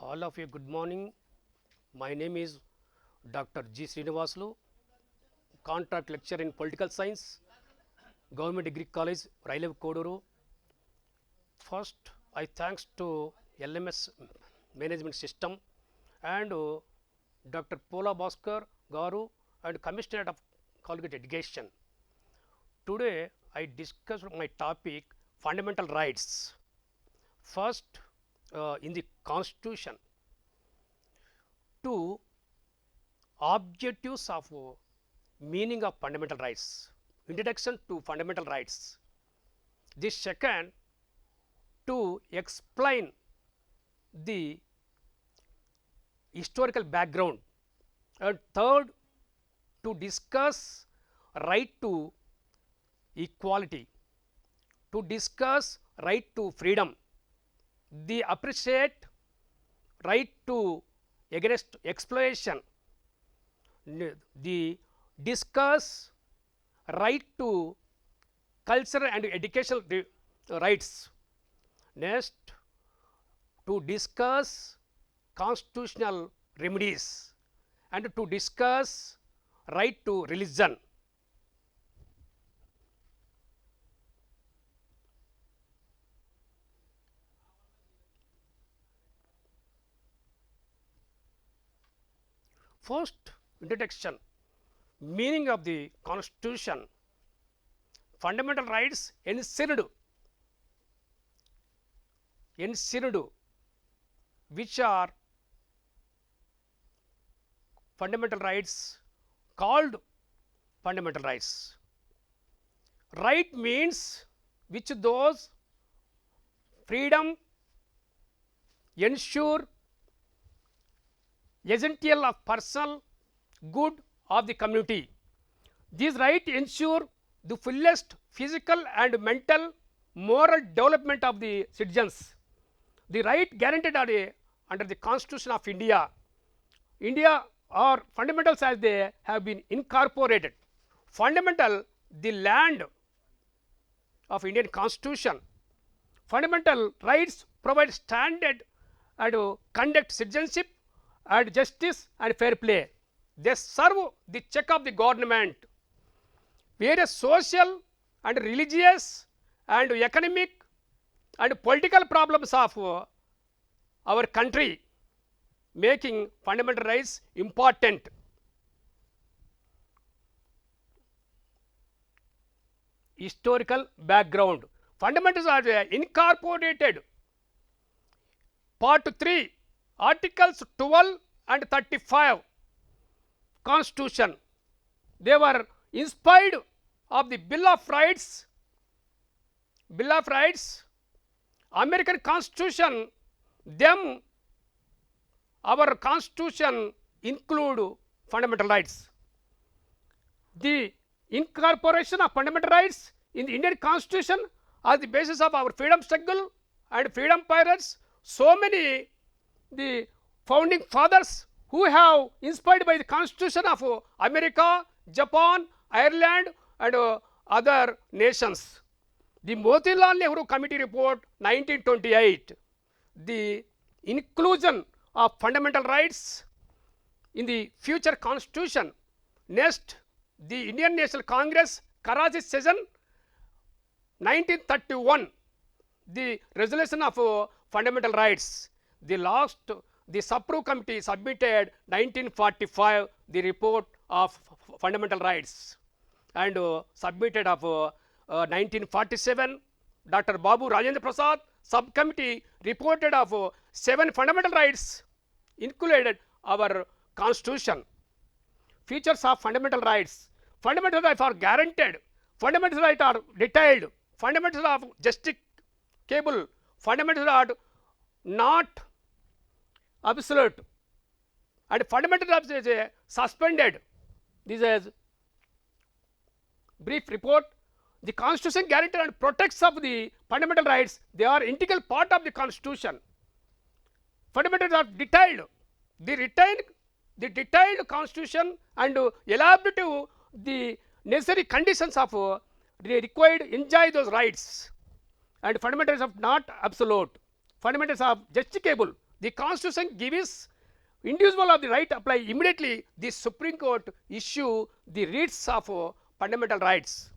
All of you, good morning. My name is Dr. G. Sreenivasulu, contract lecturer in political science, Government Degree College, Railev Koduru. First, I thanks to LMS management system and Dr. Pola Bhaskar Garu and Commissioner of Colgate Education. Today, I discuss my topic fundamental rights. First, in the Constitution, two objectives of meaning of fundamental rights. Introduction to fundamental rights. The second, to explain the historical background, and third, to discuss right to equality, to discuss right to freedom, the appreciate right to against exploitation, the discuss right to cultural and educational rights. Next, to discuss constitutional remedies and to discuss right to religion. First, introduction, meaning of the Constitution. Fundamental rights enshrined, which are fundamental rights called fundamental rights. Right means which those freedom ensure essential of personal good of the community. These rights ensure the fullest physical and mental moral development of the citizens. The right guaranteed under the Constitution of India. India or fundamentals as they have been incorporated. Fundamental, the land of Indian Constitution. Fundamental rights provide standard and conduct citizenship and justice and fair play. They serve the check of the government. Various social and religious and economic and political problems of our country, making fundamental rights important. Historical background. Fundamentals are incorporated. Part 3, Articles 12 and 35 Constitution. They were inspired of the Bill of Rights. American Constitution, them, our Constitution include fundamental rights. The incorporation of fundamental rights in the Indian Constitution are the basis of our freedom struggle and freedom pirates. So many the founding fathers who have inspired by the Constitution of America, Japan, Ireland and other nations. The Motilal Nehru Committee Report 1928, the inclusion of fundamental rights in the future Constitution. Next, the Indian National Congress Karachi session 1931, the resolution of fundamental rights. The last, the Sapru Committee submitted 1945 the report of fundamental rights, and submitted of 1947 Dr. Babu Rajendra Prasad subcommittee reported of 7 fundamental rights included our Constitution. Features of fundamental rights. Fundamental rights are guaranteed. Fundamental rights are detailed. Fundamental rights are justicable. Fundamental rights are not absolute. And fundamental rights is suspended. This is brief report. The Constitution guarantees and protects of the fundamental rights. They are integral part of the Constitution. Fundamentals are detailed. The detailed Constitution and elaborative the necessary conditions of required enjoy those rights. And fundamentals are not absolute. Fundamentals are justicable. The Constitution gives individual of the right apply immediately. The Supreme Court issue the writs of fundamental rights.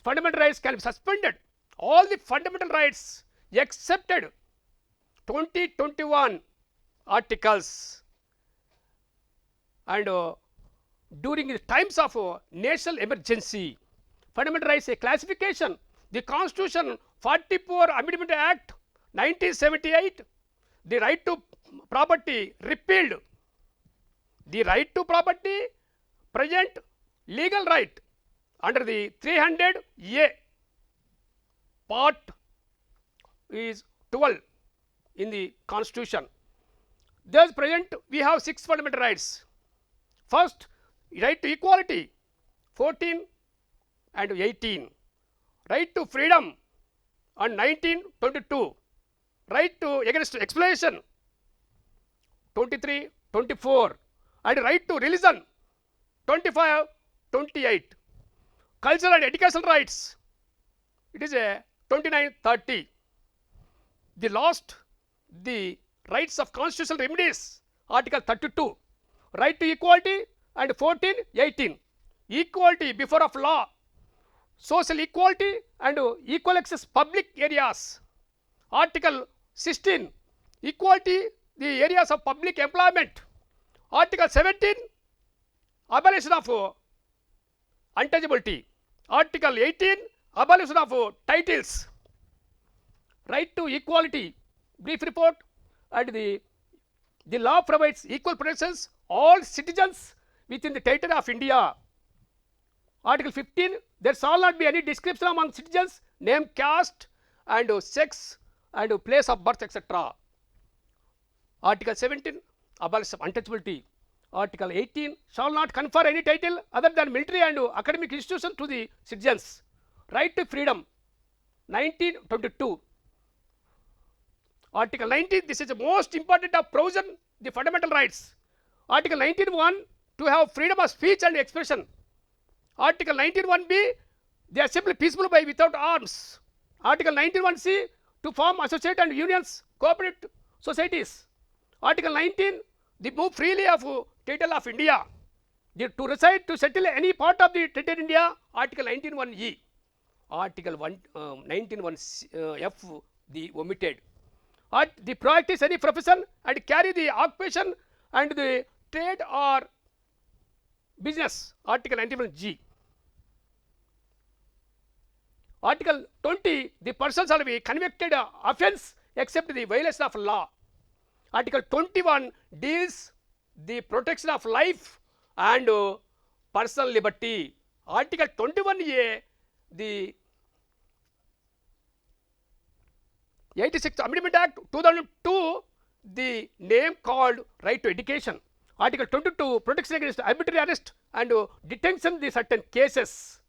Fundamental rights can be suspended. All the fundamental rights excepted 2021 articles, and during the times of national emergency. Fundamental rights a classification. The Constitution 44 Amendment Act 1978, the right to property repealed. The right to property present legal right under the 300A part is 12 in the Constitution. Thus present we have 6 fundamental rights. First, right to equality 14 and 18, right to freedom on 19, 22, right to against exploitation 23, 24, and right to religion 25, 28. Cultural and educational rights, it is a 29, 30. The last, the rights of constitutional remedies, article 32, right to equality, and 14, 18, equality before of law, social equality and equal access public areas, article 16, equality the areas of public employment, article 17, abolition of untouchability, article 18, abolition of titles, right to equality, brief report, and the law provides equal protections all citizens within the territory of India. Article 15, there shall not be any description among citizens, name, caste, and sex, and place of birth, etc. Article 17, abolition of untouchability. Article 18, shall not confer any title other than military and academic institution to the citizens. Right to freedom, 1922. Article 19, this is the most important of provision, the fundamental rights. Article 19(1), to have freedom of speech and expression. Article 19(1)(b), they assembly peacefully by without arms. Article 19(1)(c), to form associate and unions, cooperative societies. Article 19, the move freely of title of India. To reside, to settle any part of the territory India, article 19(1)(e). Article 19(1)(f), the omitted. The practice any profession and carry the occupation and the trade or business, article 91(g). Article 20, the person shall be convicted of offence except the violation of law. Article 21 deals the protection of life and personal liberty. Article 21(a), the 86th Amendment Act 2002, the name called right to education. Article 22, protection against arbitrary arrest and detention in certain cases.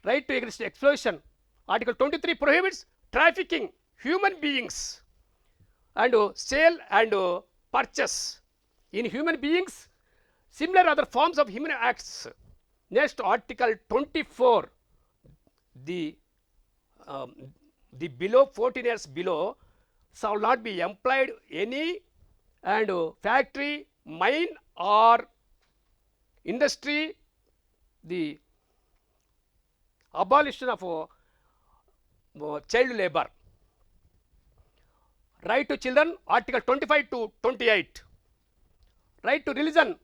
Right to against exploitation. Article 23 prohibits trafficking human beings and sale and purchase in human beings, similar other forms of human acts. Next, article 24, the below 14 years below shall not be employed any and factory, mine or industry, the abolition of child labor. Right to children, article 25 to 28. Right to religion,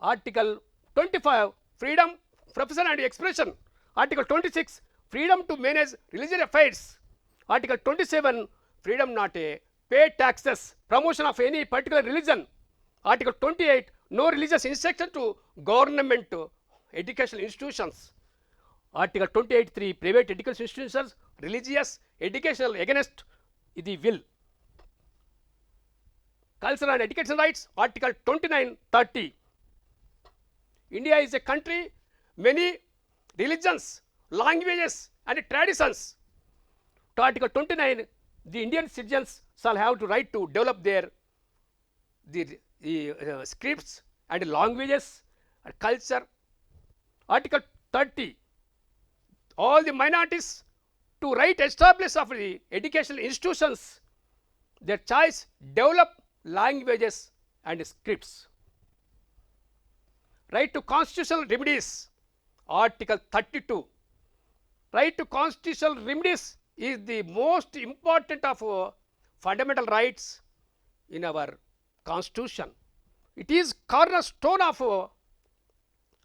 article 25, freedom, profession and expression. Article 26, freedom to manage religious affairs. Article 27, freedom not pay taxes, promotion of any particular religion. Article 28, no religious instruction to government educational institutions. Article 28(3), private educational institutions, religious, educational against the will. Cultural and educational rights, article 29, 30. India is a country, many religions, languages and traditions. To article 29, the Indian citizens shall have the right to develop their scripts and languages and culture. Article 30, all the minorities to right establish of the educational institutions their choice develop languages and scripts. Right to constitutional remedies, Article 32. Right to constitutional remedies is the most important of fundamental rights in our constitution. It is cornerstone of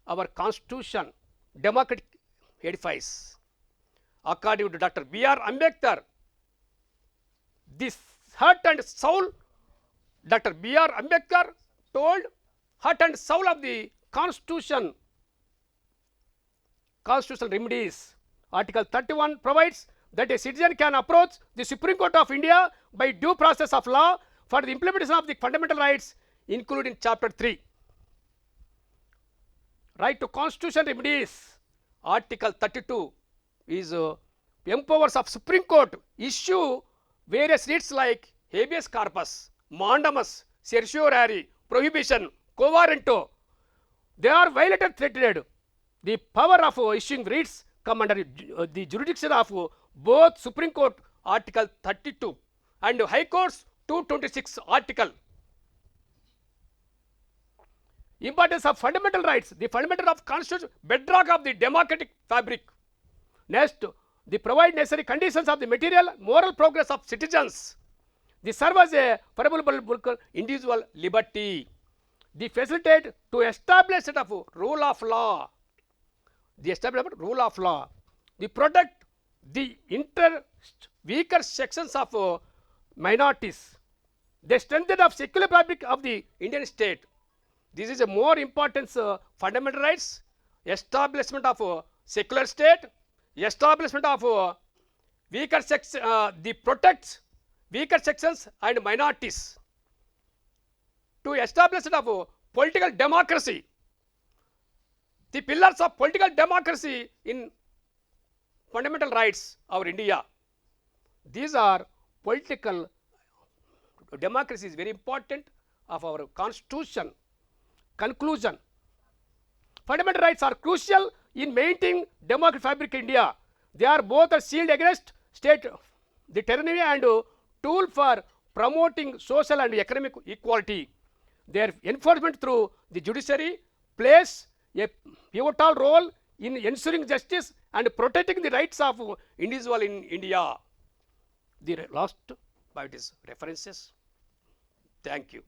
our constitution, democratic edifice. According to Dr. B.R. Ambedkar, this heart and soul, Dr. B.R. Ambedkar told, heart and soul of the constitution, constitutional remedies. Article 31 provides that a citizen can approach the Supreme Court of India by due process of law for the implementation of the fundamental rights included in Chapter 3. Right to constitutional remedies, Article 32 is empowers of Supreme Court issue various writs like habeas corpus, mandamus, certiorari, prohibition, quo warranto. They are violated, threatened. The power of issuing writs come under the jurisdiction of both Supreme Court Article 32 and High Court's 226 article. Importance of fundamental rights, the fundamental of constitution, bedrock of the democratic fabric. Next, they provide necessary conditions of the material moral progress of citizens. They serve as a favorable individual liberty. They facilitate to establish of rule of law. The establishment rule of law. They protect the weaker sections of minorities. They strengthen of secular fabric of the Indian state. This is a more important fundamental rights, establishment of secular state, establishment of weaker sections, the protects weaker sections and minorities, to establishment of political democracy. The pillars of political democracy in fundamental rights of India. These are political democracy is very important of our constitution. Conclusion. Fundamental rights are crucial in maintaining democratic fabric in India. They are both a shield against state the tyranny and tool for promoting social and economic equality. Their enforcement through the judiciary plays a pivotal role in ensuring justice and protecting the rights of individual in India. The last point is references. Thank you.